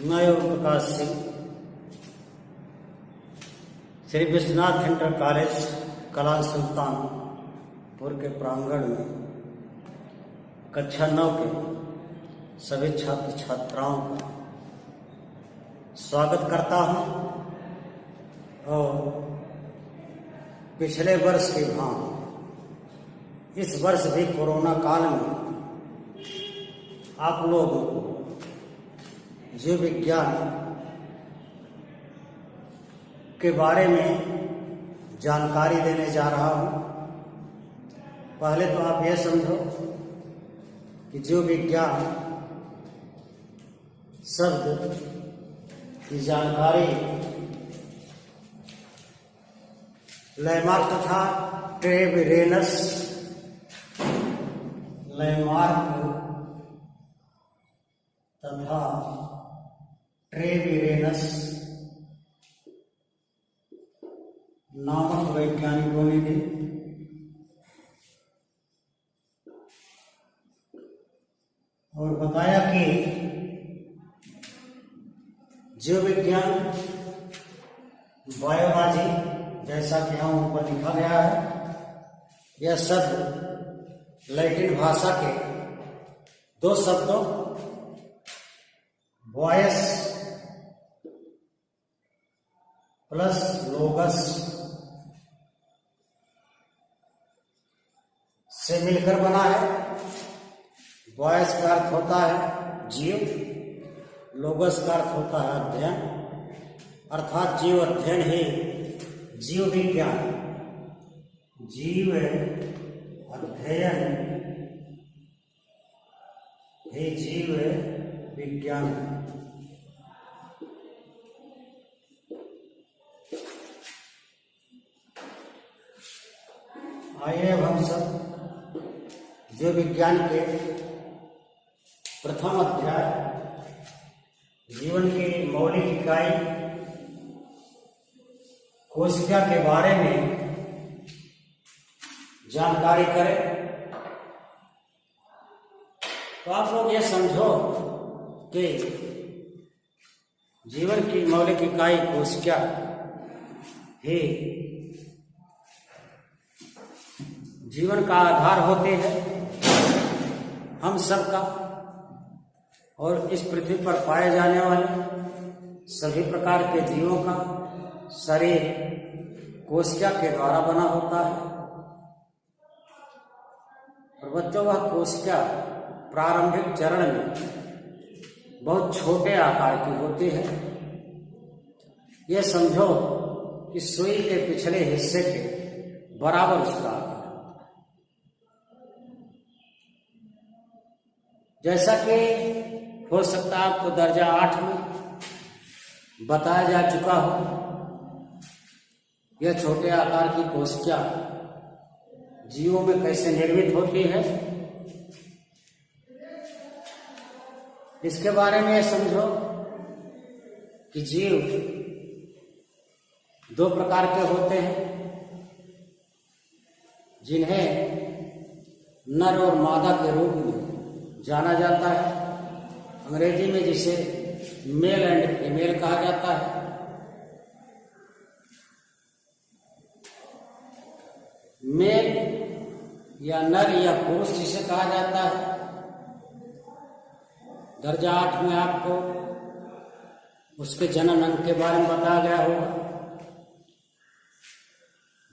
मैं Om Prakash Singh Shri Vishwanath inter college कला सुल्तानपुर के प्रांगण में कक्षा 9 के सभी छात्र छात्राओं का स्वागत करता हूं और पिछले वर्ष की भांति इस वर्ष भी कोरोना काल में आप लोगों को जीव विज्ञान के बारे में जानकारी देने जा रहा हूं। पहले तो आप यह समझो कि जीव विज्ञान शब्द की जानकारी लैमार्क तथा ट्रेविरेनस लैमार्क तथा ट्रेविरेनस नामक वैज्ञानिकों ने दी। और बताया कि जीव विज्ञान बायोलॉजी जैसा कि यहाँ ऊपर लिखा गया है, यह शब्द लैटिन भाषा के दो शब्दों वॉयस प्लस लोगस से मिलकर बना है। वॉयस का अर्थ होता है जीव, लोगस का अर्थ होता है अध्ययन, अर्थात जीव अध्ययन ही जीव विज्ञान, जीव अध्ययन ही जीव विज्ञान। आइए अब हम सब जीव विज्ञान के प्रथम अध्याय जीवन की मौलिक इकाई कोशिका के बारे में जानकारी करें। तो आप लोग ये समझो कि जीवन की मौलिक इकाई कोशिका ही जीवन का आधार होते हैं हम सबका, और इस पृथ्वी पर पाए जाने वाले सभी प्रकार के जीवों का शरीर कोशिका के द्वारा बना होता है। और बच्चों, वह कोशिका प्रारंभिक चरण में बहुत छोटे आकार की होती है। यह समझो कि सुई के पिछले हिस्से के बराबर उसका आकार। जैसा कि हो सकता है आपको दर्जा 8 में बताया जा चुका हो, यह छोटे आकार की कोशिका जीवों में कैसे निर्मित होती है, इसके बारे में समझो कि जीव 2 प्रकार के होते हैं, जिन्हें नर और मादा के रूप में जाना जाता है। अंग्रेजी में जिसे मेल एंड फीमेल कहा जाता है। मेल या नर या पुरुष जिसे कहा जाता है। दर्जा 8 में आपको उसके जनन अंग के बारे में बताया गया होगा,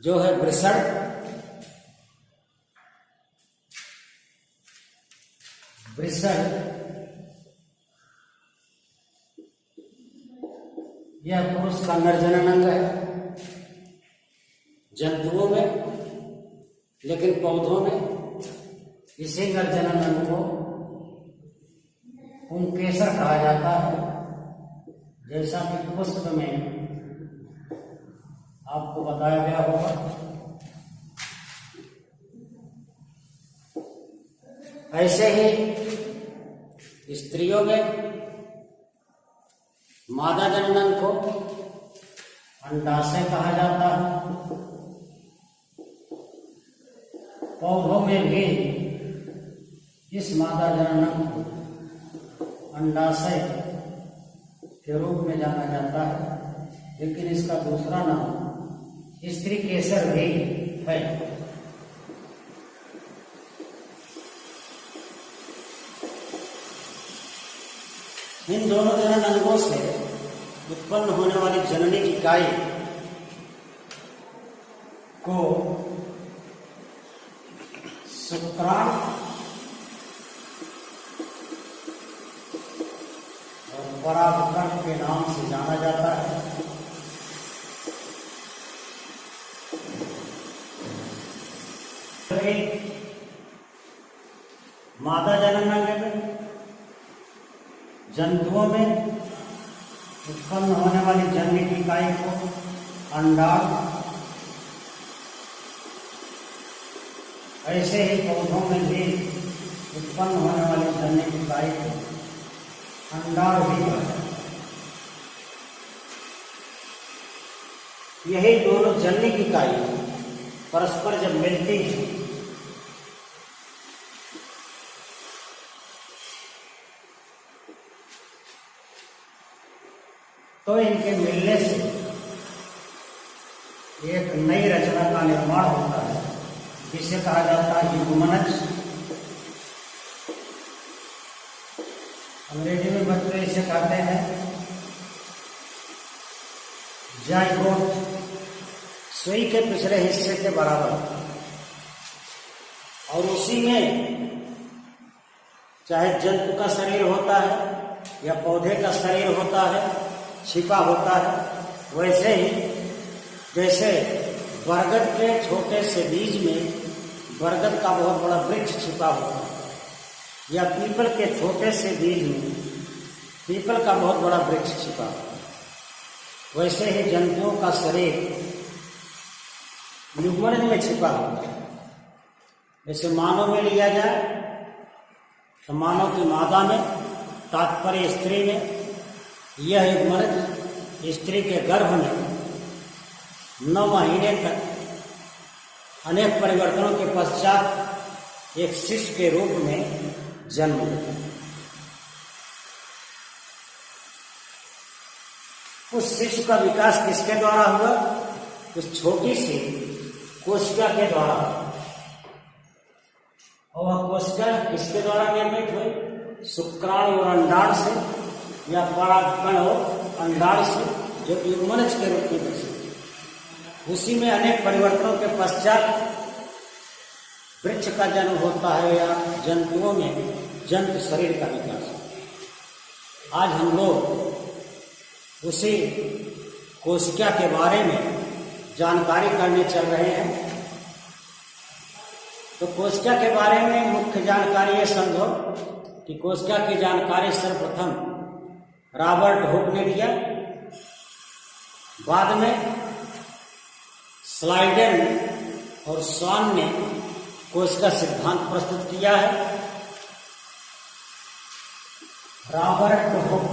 जो है वृषण। वृषण यह पुरुष का नर जनन अंग है जंतुओं में, लेकिन पौधों में इसी नर जनन अंग को पुंकेसर कहा जाता है। जैसा कि पुष्प में आपको बताया गया होगा। ऐसे ही स्त्रियों में मादा जनन को अंडाशय कहा जाता है। पौधों में भी इस मादा जनन को अंडाशय के रूप में जाना जाता है, लेकिन इसका दूसरा नाम स्त्री केसर भी है। इन दोनों जनन अंगों से उत्पन्न होने वाली जननी की इकाई को शुक्राणु और परागकण के नाम से जाना जाता है। मादा जनन अंग में जंतुओं में उत्पन्न होने वाली जननी की इकाई को अंडाणु, ऐसे ही पौधों में भी उत्पन्न होने वाली जननी की इकाई को अंडाणु भी कहा जाता है। यही दोनों जननी की इकाई परस्पर जब मिलती है तो इनके मिलने से एक नई रचना का निर्माण होता है, जिसे कहा जाता है युग्मनज। अंग्रेजी में बच्चे इसे कहते हैं जाइगोट, सुई के पिछले हिस्से के बराबर, और उसी में चाहे जंतु का शरीर होता है या पौधे का शरीर होता है, छिपा होता है। वैसे ही जैसे बरगद के छोटे से बीज में बरगद का बहुत बड़ा वृक्ष छिपा होता है, या पीपल के छोटे से बीज में पीपल का बहुत बड़ा वृक्ष छिपा होता है, वैसे ही जंतुओं का शरीर युग्मनज में छिपा होता है। जैसे मानव में लिया जाए तो मानव की मादा में, तात्पर्य स्त्री में, यह युग्मनज स्त्री के गर्भ में 9 महीने तक अनेक परिवर्तनों के पश्चात एक शिशु के रूप में जन्म लेता है। उस शिशु का विकास किसके द्वारा हुआ? उस छोटी सी कोशिका के द्वारा। और वह कोशिका किसके द्वारा निर्मित हुई? शुक्राणु और अंडाणु से, या परागकण और अंडाणु से, जो युग्मनज के रूप में बचे। उसी में अनेक परिवर्तनों के पश्चात वृक्ष का जन्म होता है, या जंतुओं में जंतु शरीर का विकास। आज हम लोग उसी कोशिका के बारे में जानकारी करने चल रहे हैं। तो कोशिका के बारे में मुख्य जानकारी ये समझो कि कोशिका की जानकारी सर्वप्रथम रॉबर्ट हुक ने दिया, बाद में स्लाइडर और स्वान ने कोशिका सिद्धांत प्रस्तुत किया है। रॉबर्ट हुक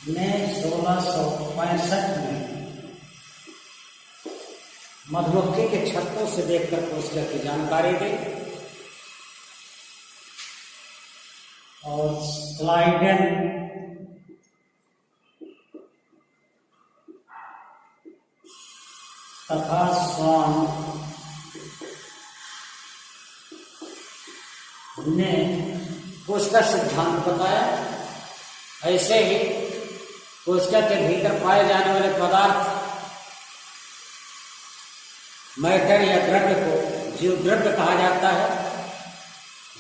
ने 1665 में मधुमक्खी के छत्तों से देखकर कोशिका की जानकारी दी, और स्लाइडन तथा स्वान ने कोशिका सिद्धांत बताया। ऐसे ही कोशिका के भीतर पाए जाने वाले पदार्थ, मैटर या द्रव्य को जीव द्रव्य कहा जाता है,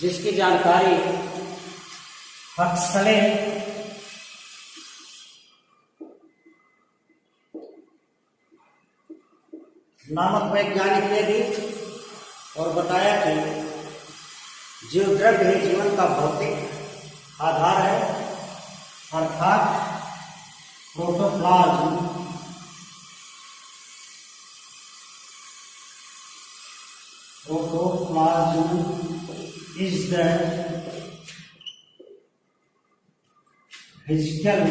जिसकी जानकारी हक्सले नामक वैज्ञानिक ने दी, और बताया कि जीव द्रव्य ही जीवन का भौतिक आधार है, अर्थात protoplasm is the physical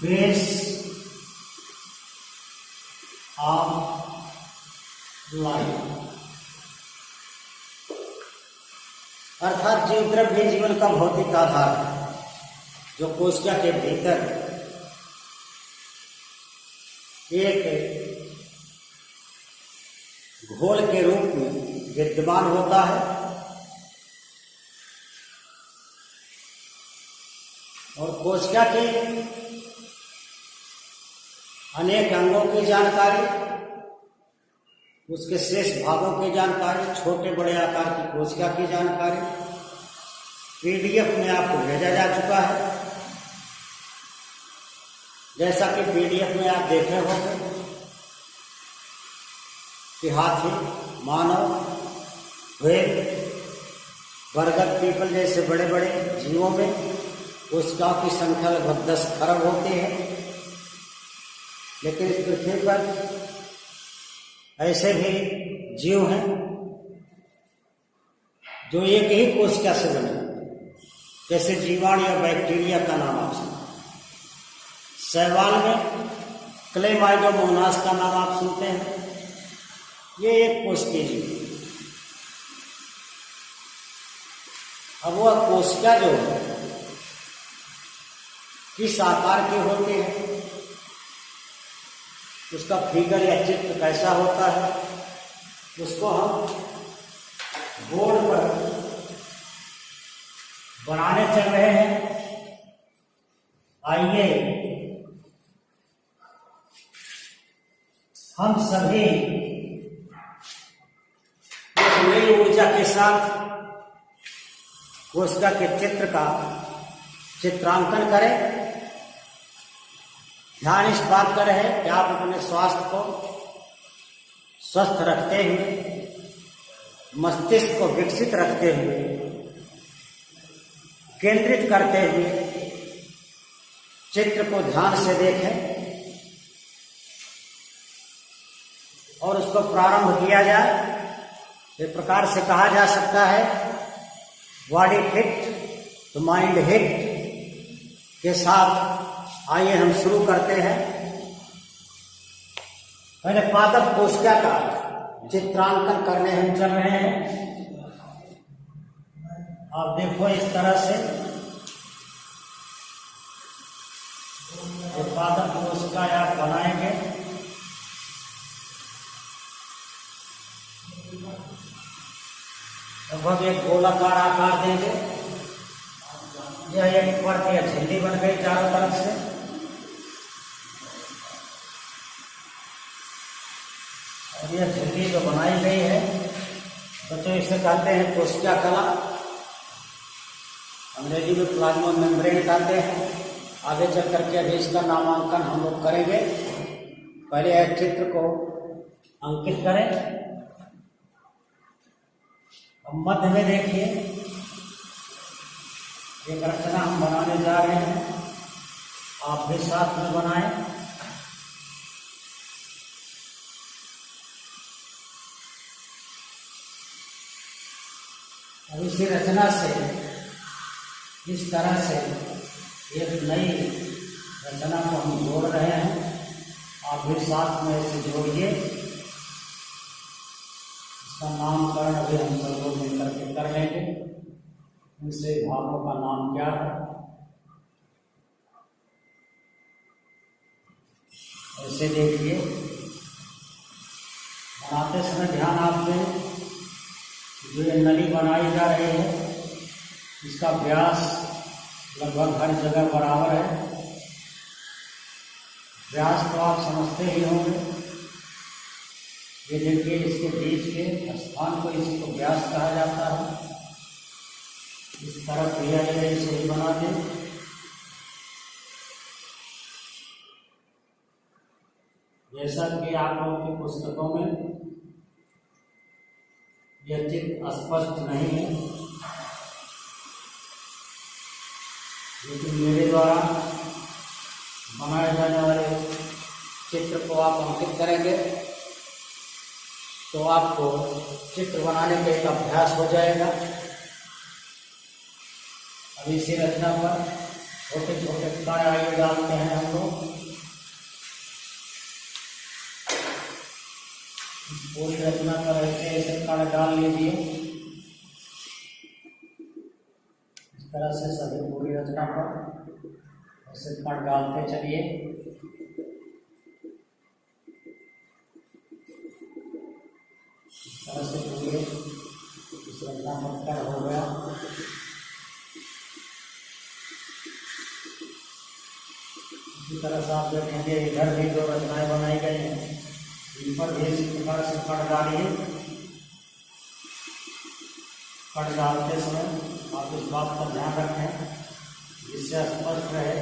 base of life, अर्थात जीव द्रव्य जीवन का भौतिक आधार है, जो कोशिका के भीतर एक घोल के रूप में विद्यमान होता है और कोशिका के अनेक अंगों की जानकारी, उसके शेष भागों की जानकारी, छोटे बड़े आकार की कोशिका की जानकारी पीडीएफ में आपको भेजा जा चुका है। जैसा कि पीडीएफ में आप देखे होंगे कि हाथी, मानव, व्हेल, बरगद, पीपल जैसे बड़े बड़े जीवों में कोशिकाओं की संख्या लगभग 10 खरब होती है, लेकिन इस पृथ्वी पर ऐसे भी जीव हैं जो एक ही कोशिका से बने, जैसे जीवाणु या बैक्टीरिया का नाम आप सुनते, शैवाल में क्लेमाइडोमोनास का नाम आप सुनते हैं, ये एक कोशिकीय जीव। अब वह कोशिका जो किस आकार की होती है, उसका फिगर या चित्र कैसा होता है, उसको हम बोर्ड पर बनाने चल रहे हैं। आइए हम सभी एक नई ऊर्जा के साथ कोशिका के चित्र का चित्रांकन करें। ध्यान इस बात का रहे कि आप अपने स्वास्थ्य को स्वस्थ रखते हुए, मस्तिष्क को विकसित रखते हुए, केंद्रित करते हुए चित्र को ध्यान से देखें और उसको प्रारंभ किया जाए। एक प्रकार से कहा जा सकता है, बॉडी फिट तो माइंड हिट के साथ आइए हम शुरू करते हैं। पहले पादप कोशिका का चित्रांकन करने हम चल रहे हैं। आप देखो इस तरह से पादप कोशिका आप बनाएंगे। लगभग एक गोलाकार आकार देंगे। यह एक परत या झिल्ली बन गई चारों तरफ से। और यह झिल्ली जो बनाई गई है, बच्चों इसे कहते हैं कोशिका कला, अंग्रेजी में प्लाज्मा मेम्ब्रेन कहते हैं। आगे चल करके अभी इसका नामांकन हम लोग करेंगे। पहले यह चित्र को अंकित करें। अब मध्य में देखिए एक रचना हम बनाने जा रहे हैं, आप भी साथ में बनाएं। अब इसी रचना से इस तरह से एक नई रचना को हम जोड़ रहे हैं। आप भी साथ में इसे जोड़िए। इसका नामकरण अभी हम सब लोग मिलकर के कर लेंगे। इनसे भागों का नाम क्या है, ऐसे देखिए। बनाते समय ध्यान आप दें, जो ये नली बनाई जा रही है, इसका व्यास लगभग हर जगह बराबर है। व्यास तो आप समझते ही होंगे। ये देखिए, इसके बीच के स्थान को इसी को व्यास कहा जाता है। इस तरह क्रिया इसे ही बना दें। जैसा कि आप लोगों की पुस्तकों में यह चित्र स्पष्ट नहीं है, लेकिन मेरे द्वारा बनाए जाने वाले चित्र को आप अंकित करेंगे तो आपको चित्र बनाने का एक अभ्यास हो जाएगा। अब इसी रचना पर छोटे छोटे कार्य आगे डालते हैं हम लोग। पूरी रचना पर ऐसे ऐसे कण डाल लीजिए। इस तरह से सभी पूरी रचना पर ऐसे कण डालते चलिए। इस तरह से पूरे इस रचना पर कण हो गया। इसी तरह से आप देखेंगे इधर भी दो रचनाएं बनाई गई हैं, इन पर भी इसी प्रकार से कण डालिए। कण डालते समय आप इस बात का ध्यान रखें जिससे स्पष्ट रहे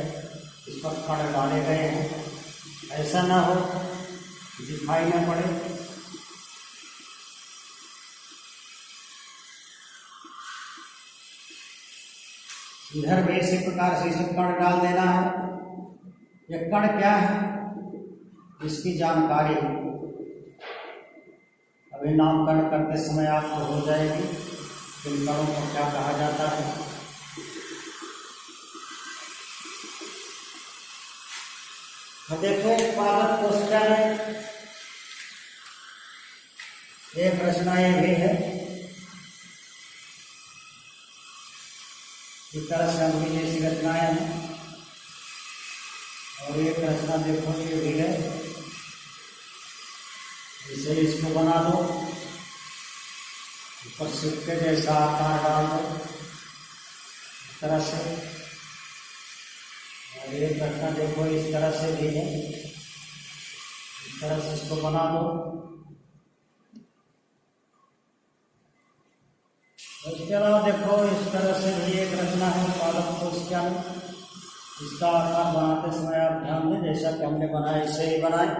इस पर कण डाले गए हैं, ऐसा ना हो दिखाई न पड़े। इधर भी इसी प्रकार से इसे कण डाल देना है। यह कण क्या है इसकी जानकारी अभी नामकरण करते समय आपको हो जाएगी। इन कणों को क्या कहा जाता है। देखो पादप कोशिका में एक रचना ये भी है। इस तरह से अंगुली जैसी रचनाएं हैं और एक रचना देखो ये भी है। इसे इसको बना दो, ऊपर सिक्के जैसा आकार डाल दो इस तरह से। और एक रचना देखो इस तरह से भी है, इस तरह से इसको बना दो। इसके अलावा देखो इस तरह से भी एक रचना है पादप कोशिका में। इसका आकार बनाते समय आप ध्यान दें जैसा कि हमने बनाया ऐसे ही बनाए।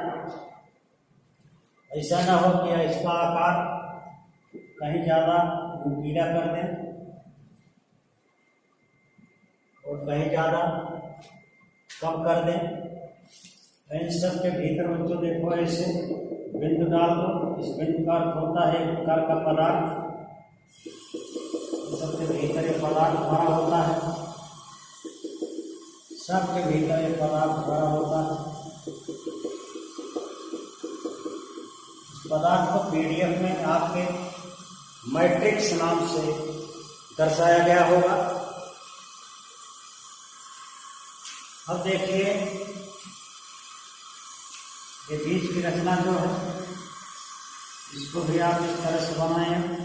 ऐसा ना हो कि इसका आकार कहीं ज़्यादा नुकीला कर दें और कहीं ज़्यादा कम कर दें। इन सब के भीतर बच्चों देखो ऐसे बिंदु डाल दो। इस बिंदु का अर्थ होता है एक प्रकार का पदार्थ। सबके भीतर ये पदार्थ भरा होता है, सबके भीतर ये पदार्थ भरा होता है। इस पदार्थ को पीडीएफ में आपके मैट्रिक्स नाम से दर्शाया गया होगा। अब देखिए ये बीच की रचना जो है इसको भी आप इस तरह से बनाएं।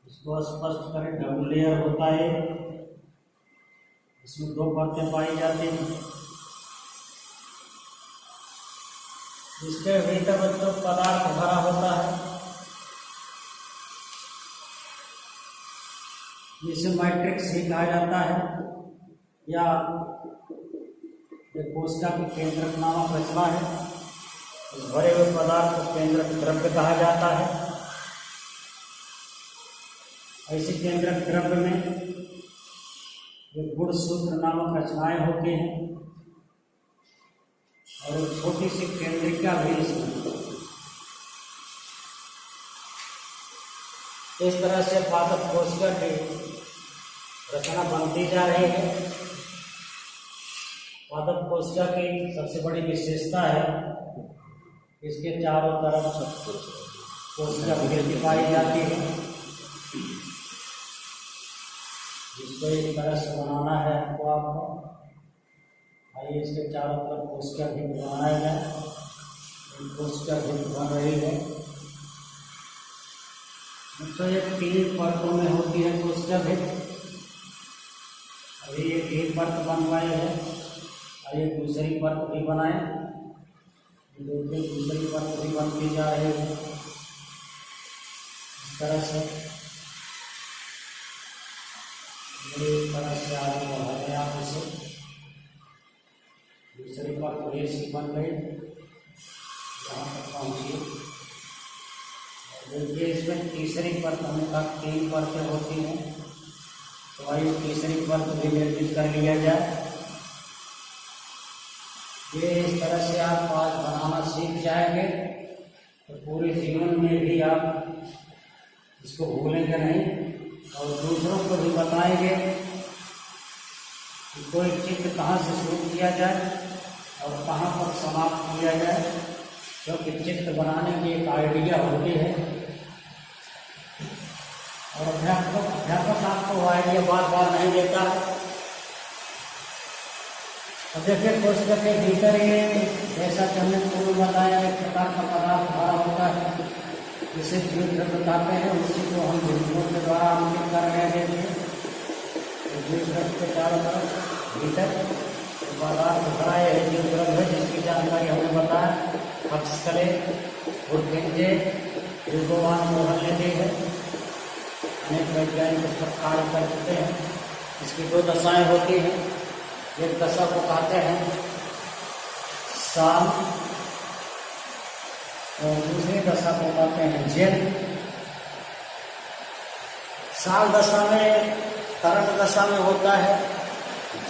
इसको स्पष्ट करें। डबल लेयर होता है, इसमें दो परतें पाई जाती हैं। इसके भीतर बच्चों पदार्थ भरा होता है। इसे मैट्रिक्स ही कहा जाता है या कोशिका की केंद्रक नामक रचना है। इस भरे हुए पदार्थ को केंद्रक द्रव्य कहा जाता है। ऐसे केंद्रक द्रव्य में ये गुणसूत्र नामक रचनाएं होती हैं और एक छोटी सी केंद्रिका भी इसमें। इस तरह से पादप कोशिका की रचना बनती जा रही है। पादप कोशिका की सबसे बड़ी विशेषता है इसके चारों तरफ कोशिका घेरती पाई जाती है। जिसको इस तरह से बनाना है आपको। आइए इसके चारों तरफ कोशिका भित्त बनाया जाए। कोशिका भित्त बन रही है। तो ये 3 परतों में होती है कोशिका भित्त। अभी एक परत बन पाई है और ये दूसरी परत भी बनाए। देखिए दूसरी परत भी बनती जा रही है इस तरह से। इस तरह से आगे बढ़ाते हैं आप इसे। दूसरी परत ऐसी बन गई, यहाँ तक पहुँचिए। देखिए इसमें तीसरी परत हमने कहा 3 परतें होती हैं, तो आइए तीसरी परत भी निर्मित कर लिया जाए। ये इस तरह से आप आज बनाना सीख जाएंगे तो पूरे जीवन में भी आप इसको भूलेंगे नहीं और दूसरों को भी बताएंगे कि कोई चित्र कहाँ से शुरू किया जाए और कहाँ पर समाप्त किया जाए, क्योंकि चित्र बनाने की एक आइडिया होती है और अध्यापक आपको वो आइडिया बार बार नहीं देता है। और देखिए कोशिका के भीतर ये जैसा कि हमने पूर्व बताया एक प्रकार का पदार्थ भरा होता है जिसे जीव द्रव्य बताते हैं, उसी को हम बिंदुओं के द्वारा अंकित कर रहे हैं। तो जीव द्रव्य के चारों तरफ भीतर पदार्थ भरा है, जीव द्रव्य है जिसकी जानकारी हमने बताया। अक्षकले भुर्भिंजे युगवान मोहल्ले दी है, अनेक वैज्ञानिक उस पर कार्य कर चुके हैं। इसकी दो दशाएं होती हैं, एक दशा को कहते हैं साल और दूसरी दशा को कहते हैं जेल। साल दशा में तरंग दशा में होता है,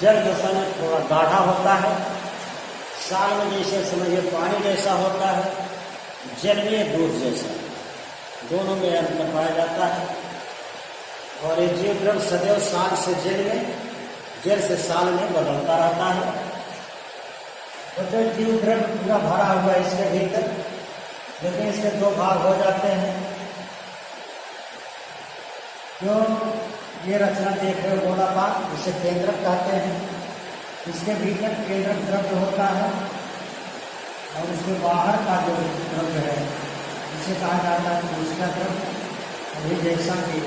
जल दशा में थोड़ा गाढ़ा होता है। साल में जैसे समझिए पानी जैसा होता है, जल में दूध जैसा, दोनों में अंतर पाया जाता है। और ये जीव द्रव्य सदैव साल से जल में, जल से साल में बदलता रहता है। तो जीव द्रव्य पूरा भरा हुआ है इसके भीतर, लेकिन इसके दो भाग हो जाते हैं। जो ये रचना देख रहे हो गोलाकार, इसे केंद्रक कहते हैं। इसके भीतर केंद्रक द्रव्य होता है और इसके बाहर का जो द्रव्य है इसे कहा जाता है कोशिका द्रव्य। अभी जैसा कि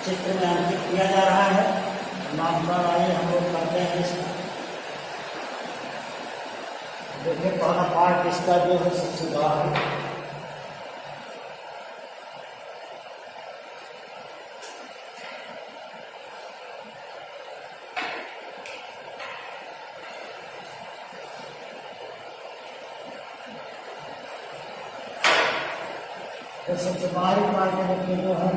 चित्र में अंकित किया जा रहा है, नामकरण आइए हम लोग करते हैं इसका। देखिए पहला पार्ट इसका जो है सबसे बाहर है, तो सबसे बाहरी पार्ट में देखिए जो है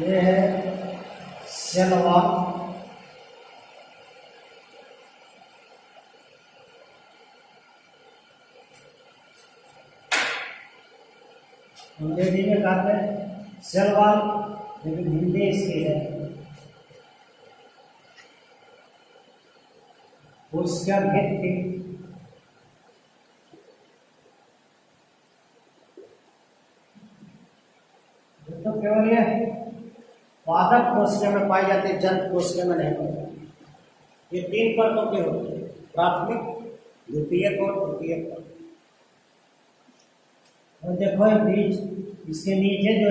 ये है सेल वॉल। अंग्रेजी में कहते हैं सेल वॉल, लेकिन हिंदी इसकी है कोशिका भित्ति। तो केवल ये पादप कोशिका में पाई जाती है, जंत कोशिका में नहीं पाई जाती। ये तीन परतों के होते हैं, प्राथमिक, द्वितीयक और तृतीयक परत। और देखो बीच इसके नीचे जो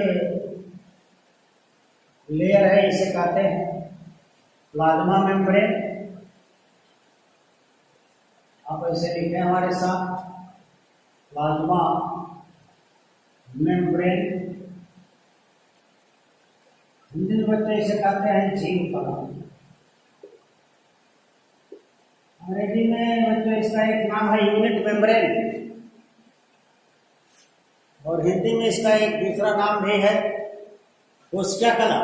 लेयर है इसे कहते हैं प्लाज्मा मेम्ब्रेन। आप ऐसे लिखें हमारे साथ, प्लाज्मा मेम्ब्रेन। हिंदी में बच्चे इसे कहते हैं जीव कला। अंग्रेजी में बच्चों इसका एक नाम है यूनिट मेम्ब्रेन, और हिंदी में इसका एक दूसरा नाम भी है कोशिका कला।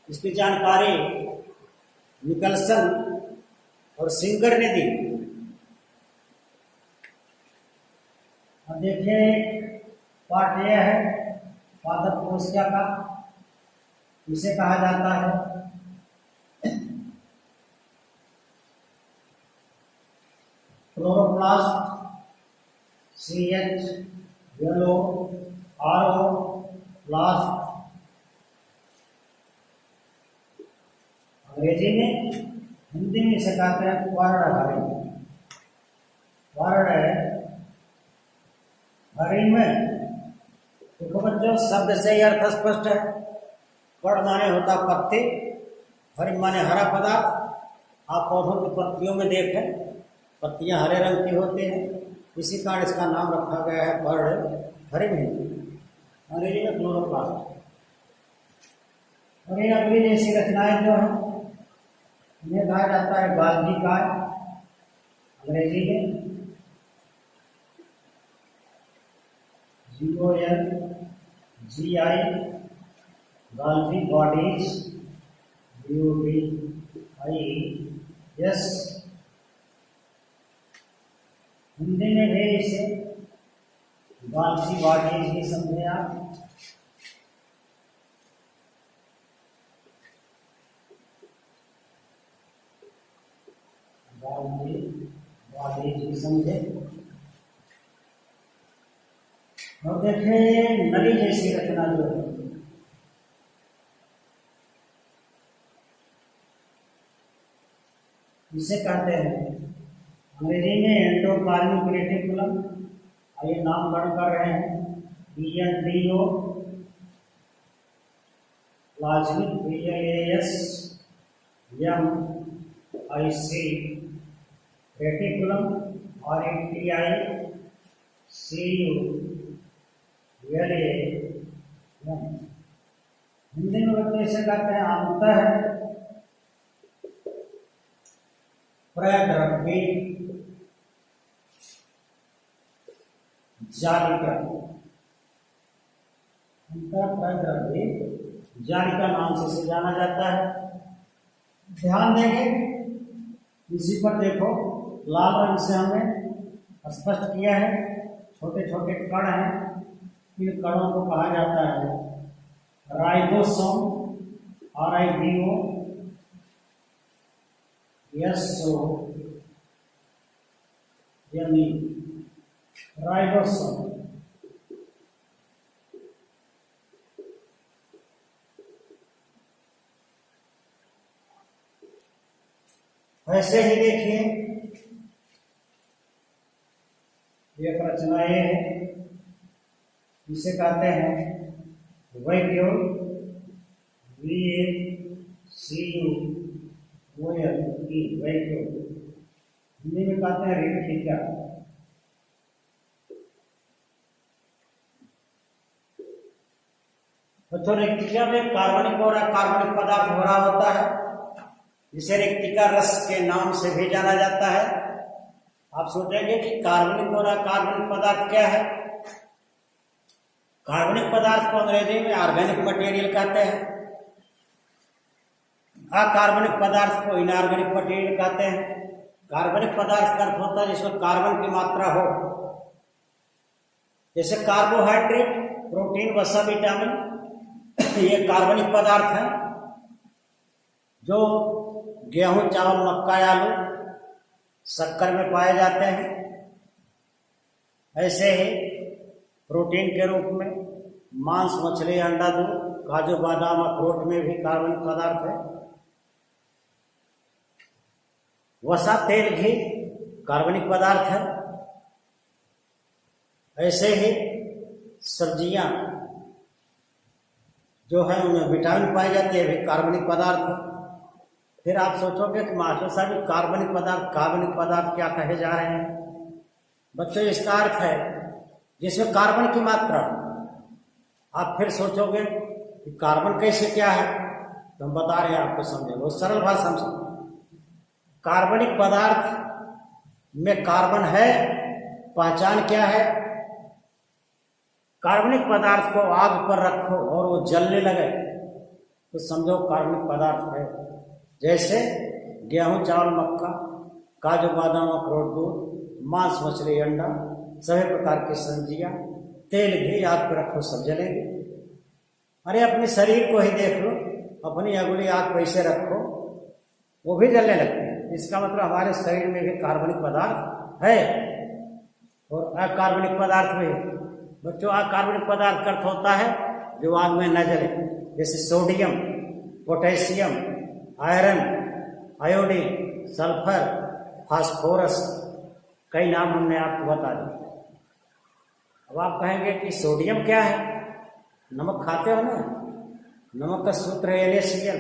इसकी जानकारी निकलसन और सिंगर ने दी। और देखिए पार्ट यह है पादप कोशिका का, इसे कहा जाता है क्लोरोप्लास्ट, CH, येलो, RO, प्लास्ट। अंग्रेजी में, हिंदी में इसे कहते हैं पर्णहरिण। वर्ण है हरिण में। देखो बच्चों शब्द से ही अर्थ स्पष्ट है। पर्ण माने होता पत्ती, हरिण माने हरा पदार्थ। आप पौधों की पत्तियों में देखें, पत्तियां हरे रंग की होती हैं, इसी कारण इसका नाम रखा गया है पर्णहरिण। अंग्रेजी में क्लोरोप्लास्ट। और ये अगली जैसी रचनाएं जो है इन्हें कहा जाता है गाल्गी काय। अंग्रेजी में GOLGI, गाल्गी बॉडीज, BODIES। हिंदी में भी इसे गाल्गी बॉडीज ही समझे आप। जी समझे। और देखें नली जैसी रचना जो है, इसे कहते हैं अंग्रेजी में एंडोकार्निक रेटिकुलम। आइए नामकरण कर रहे हैं, ENDO plasmic VLAS MIC reticulum और RTI CULA। हिंदी में बच्चे इसे कहते हैं अंतः प्रद्रव्य जालिका। अंतः प्रद्रव्य जालिका नाम से इसे जाना जाता है। ध्यान देंगे इसी पर, देखो लाल रंग से हमने स्पष्ट किया है, छोटे छोटे कण हैं, इन कणों को कहा जाता है राइबोसोम, RIBOSOM राइबोसोम। वैसे ही देखिए एक रचना ये है, इसे कहते हैं वैक्यूल, VACUOL, वैक्यूल। हिंदी में कहते हैं रेक्टिका। तो रेक्टिका में कार्बनिक और अकार्बनिक पदार्थ भरा होता है, जिसे रेक्टिका रस के नाम से भी जाना जाता है। आप सोचेंगे कि कार्बनिक और अकार्बनिक पदार्थ क्या है। कार्बनिक पदार्थ को अंग्रेजी में ऑर्गेनिक मटेरियल कहते हैं, अकार्बनिक पदार्थ को इनऑर्गेनिक मटेरियल कहते हैं। कार्बनिक पदार्थ का अर्थ होता है जिसमें कार्बन की मात्रा हो, जैसे कार्बोहाइड्रेट, प्रोटीन, वसा, विटामिन, ये कार्बनिक पदार्थ हैं जो गेहूं, चावल, मक्का, आलू, शक्कर में पाए जाते हैं। ऐसे ही प्रोटीन के रूप में मांस, मछली, अंडा, दूध, काजू, बादाम, अखरोट में भी कार्बनिक पदार्थ है। वसा, तेल, घी कार्बनिक पदार्थ है। ऐसे ही सब्जियां जो है उनमें विटामिन पाई जाती है, भी कार्बनिक पदार्थ है। फिर आप सोचोगे कि मास्टर साहब कार्बनिक पदार्थ क्या कहे जा रहे हैं। बच्चों इसका अर्थ है जिसमें कार्बन की मात्रा। आप फिर सोचोगे कि कार्बन कैसे क्या है, तो हम बता रहे हैं आपको, समझे, बहुत सरल भाषा में। कार्बनिक पदार्थ में कार्बन है, पहचान क्या है। कार्बनिक पदार्थ को आग पर रखो और वो जलने लगे तो समझो कार्बनिक पदार्थ है। जैसे गेहूं, चावल, मक्का, काजू, बादाम, अखरोट, दूध, मांस, मछली, अंडा, सभी प्रकार की सब्जियां, तेल, घी आग पर रखो सब जलेंगे। अरे अपने शरीर को ही देख लो, अपनी अगुली आग पर ऐसे रखो वो भी जलने लगते हैं। इसका मतलब हमारे शरीर में भी कार्बनिक पदार्थ है और अकार्बनिक पदार्थ भी। बच्चों अकार्बनिक पदार्थ का अर्थ होता है जो आग में न जले, जैसे sodium, potassium, iron, iodine, sulphur, phosphorus, कई नाम हमने आपको बता दिए। अब आप कहेंगे कि सोडियम क्या है। नमक खाते हो ना, नमक का सूत्र है NaCl,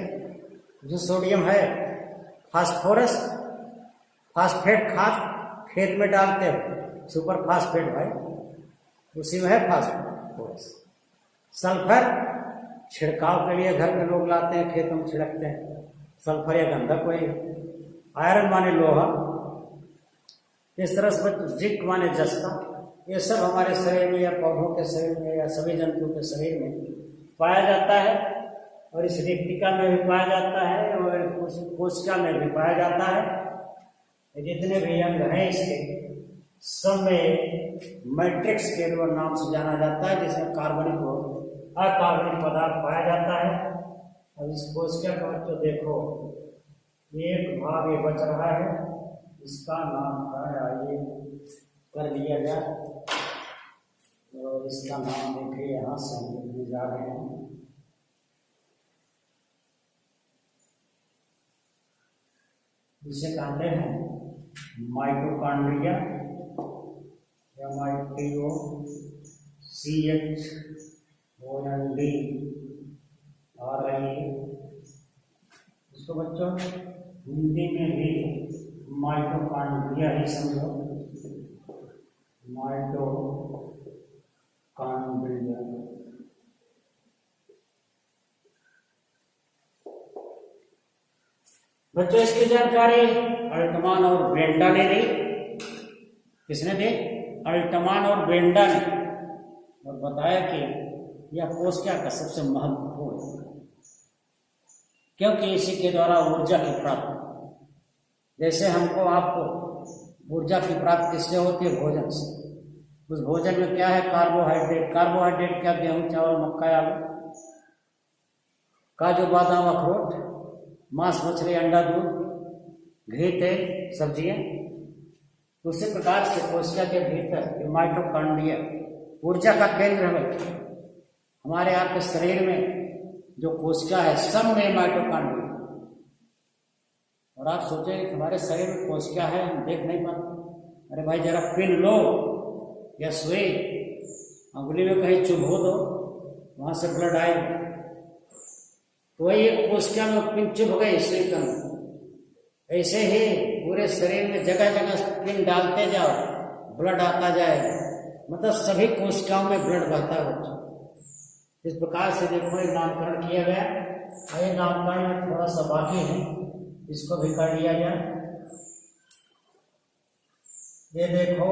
जो सोडियम है। फास्फोरस, फास्फेट खाद खेत में डालते हो, सुपर फास्फेट भाई, उसी में है फास्फोरस। सल्फर छिड़काव के लिए घर में लोग लाते हैं, खेतों में छिड़कते हैं, सल्फर या गंधक वही। आयरन माने लोहा, इस तरह से जिंक माने जस्ता। ये सब हमारे शरीर में या पौधों के शरीर में या सभी जंतुओं के शरीर में पाया जाता है और इस रेक्टिका में भी पाया जाता है और कोशिका में भी पाया जाता है। जितने भी अंग हैं इसके सब में मैट्रिक्स के नाम से जाना जाता है, जिसमें कार्बनिक और अकार्बनिक पदार्थ पाया जाता है। और इस कोशिका का तो देखो एक भाग ये बच रहा है, इसका नाम क्या है, आइए कर लिया गया। तो इसका नाम देखिए, यहाँ से हम लिखने जा रहे हैं। इसे कहते हैं माइटोकॉन्ड्रिया, MITOCHONDRIA। इसको बच्चों हिंदी में भी माइटोकॉन्ड्रिया ही समझो, माइटोकॉन्ड्रिया। बच्चों इसकी जानकारी अल्टमान और ब्रेंडा ने दी। किसने दी? अल्टमान और ब्रेंडा ने, और बताया कि यह कोशिका का सबसे महत्वपूर्ण, क्योंकि इसी के द्वारा ऊर्जा की प्राप्ति, जैसे हमको आपको ऊर्जा की प्राप्ति किससे होती है? भोजन से। उस भोजन में क्या है? कार्बोहाइड्रेट। कार्बोहाइड्रेट क्या? गेहूं, चावल, मक्का, आलू, काजू, बादाम, अखरोट, मांस, मछली, अंडा, दूध, घी, तेल, सब्जियां। उसी प्रकार से कोशिका के भीतर माइटोकॉन्ड्रिया ऊर्जा का केंद्र है। हमारे आपके शरीर में जो कोशिका है सब में माइटोकॉन्ड्रिया। और आप सोचेंगे कि हमारे शरीर में कोशिका है, हम देख नहीं पाते। अरे भाई जरा पिन लो या सुई अंगुली में कहीं चुभो दो, वहां से ब्लड आएगा। तो वही एक कोशिका में पिन चुभ गई सुई का, ऐसे ही पूरे शरीर में जगह जगह पिन डालते जाओ, ब्लड आता जाएगा। मतलब सभी कोशिकाओं में ब्लड बहता है। इस प्रकार से देखो एक नामकरण किया गया, और ये नामकरण में थोड़ा सा बाकी है, इसको भी कर लिया जाए। ये देखो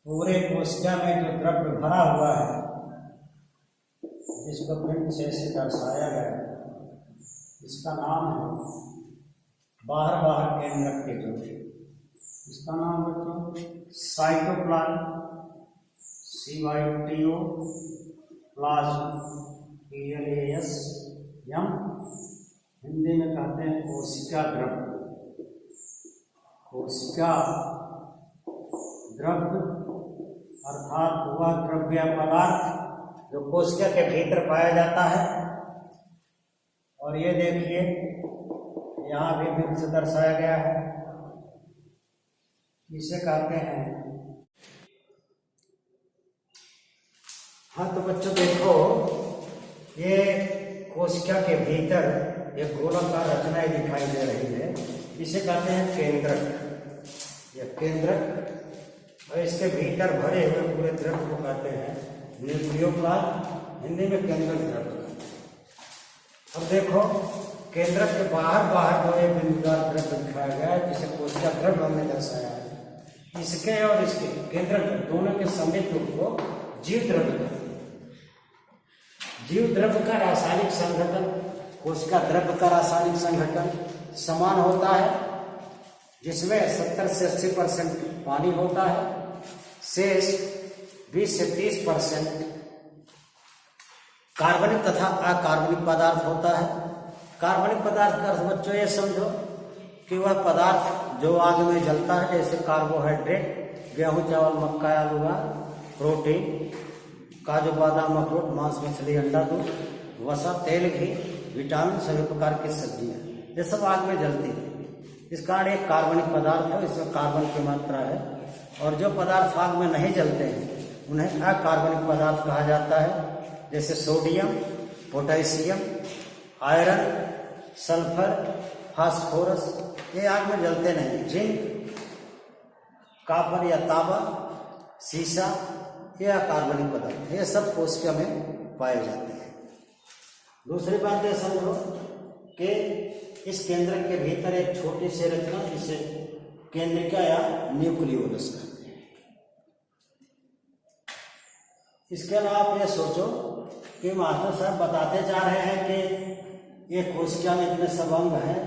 पूरे कोशिका में जो द्रव्य भरा हुआ है, इसको पिंड से दर्शाया गया, इसका नाम है बाहर केंद्रक के जो, इसका नाम बच्चों साइटोप्लाज्म, CYTOप्लाज्म, PLASM। हिंदी में कहते हैं कोशिका द्रव्य। कोशिका द्रव्य अर्थात वह द्रव्य पदार्थ जो कोशिका के भीतर पाया जाता है। और ये देखिए यहाँ भी बिंदु से दर्शाया गया है, इसे कहते हैं। हाँ तो बच्चों देखो, ये कोशिका के भीतर एक गोलाकार रचना दिखाई दे रही है, इसे कहते हैं केंद्रक। यह केंद्रक, और इसके भीतर भरे हुए पूरे द्रव्य को कहते हैं न्यूक्लियोप्लाज्म, हिंदी में केंद्रक द्रव्य। अब देखो केंद्रक के बाहर जो ये बिंदुदार द्रव्य दिखाया गया है, जिसे कोशिका द्रव्य हमने दर्शाया है, इसके और इसके केंद्रक दोनों के सम्मिलित रूप को जीव द्रव्य कहते हैं। जीव द्रव्य का रासायनिक संघटन, कोशिका द्रव्य का रासायनिक संघटन समान होता है, जिसमें 70 से 80% पानी होता है, शेष 20 से 30% कार्बनिक तथा अकार्बनिक पदार्थ होता है। कार्बनिक पदार्थ का अर्थ बच्चों ये समझो कि वह पदार्थ जो आग में जलता है, जैसे कार्बोहाइड्रेट, गेहूं, चावल, मक्का, आलू, प्रोटीन, काजू, बादाम, अखरोट, मांस, मछली, अंडा, दूध, वसा, तेल, घी, विटामिन, सभी प्रकार की सब्जियां, ये सब आग में जलती है। इस कारण एक कार्बनिक पदार्थ है, इसमें कार्बन की मात्रा है। और जो पदार्थ आग में नहीं जलते हैं उन्हें अकार्बनिक पदार्थ कहा जाता है, जैसे sodium, potassium, iron, sulphur, phosphorus, ये आग में जलते नहीं। जिंक, कॉपर या तांबा, सीसा, ये अकार्बनिक पदार्थ, ये सब कोशिका में पाए जाते हैं। दूसरी बात यह समझो कि इस केंद्रक के भीतर एक छोटी सी रचना, जिसे केंद्रिका या न्यूक्लियोलस कहते हैं। इसके अलावा आप ये सोचो कि मास्टर साहब बताते जा रहे हैं कि ये कोशिका में इतने सब अंग हैं,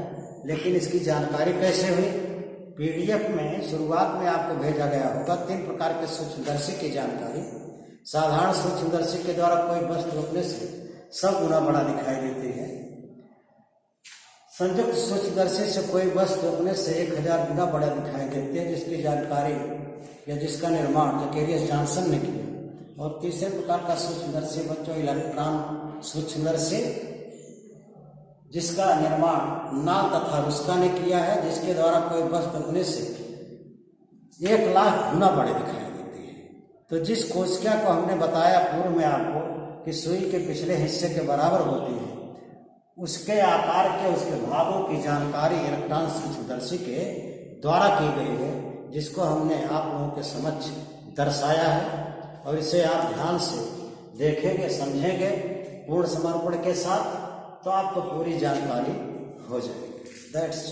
लेकिन इसकी जानकारी कैसे हुई? पीडीएफ में शुरुआत में आपको भेजा गया होगा 3 प्रकार के सूक्ष्मदर्शी की जानकारी। साधारण सूक्ष्मदर्शी के द्वारा कोई वस्तु रोकने से 100 गुना बड़ा दिखाई देती है। संयुक्त सूक्ष्मदर्शी से कोई वस्तु अपने से 1000 गुना बड़ा दिखाई देती है, जिसकी जानकारी या जिसका निर्माण जैकेरियस जॉनसन ने किया। और तीसरे प्रकार का सूक्ष्मदर्शी बच्चों इलेक्ट्रॉन सूक्ष्मदर्शी, जिसका निर्माण नाल तथा रुस्का ने किया है, जिसके द्वारा कोई वस्तु अपने से 1,00,000 गुना बड़े दिखाई देती है। तो जिस कोशिका को हमने बताया पूर्व में आपको कि सुई के पिछले हिस्से के बराबर होती है, उसके आकार के उसके भागों की जानकारी इलेक्ट्रॉन सूक्ष्मदर्शी के द्वारा की गई है, जिसको हमने आप लोगों के समक्ष दर्शाया है। और इसे आप ध्यान से देखेंगे, समझेंगे पूर्ण समर्पण के साथ, तो आपको पूरी जानकारी हो जाएगी। दैट्स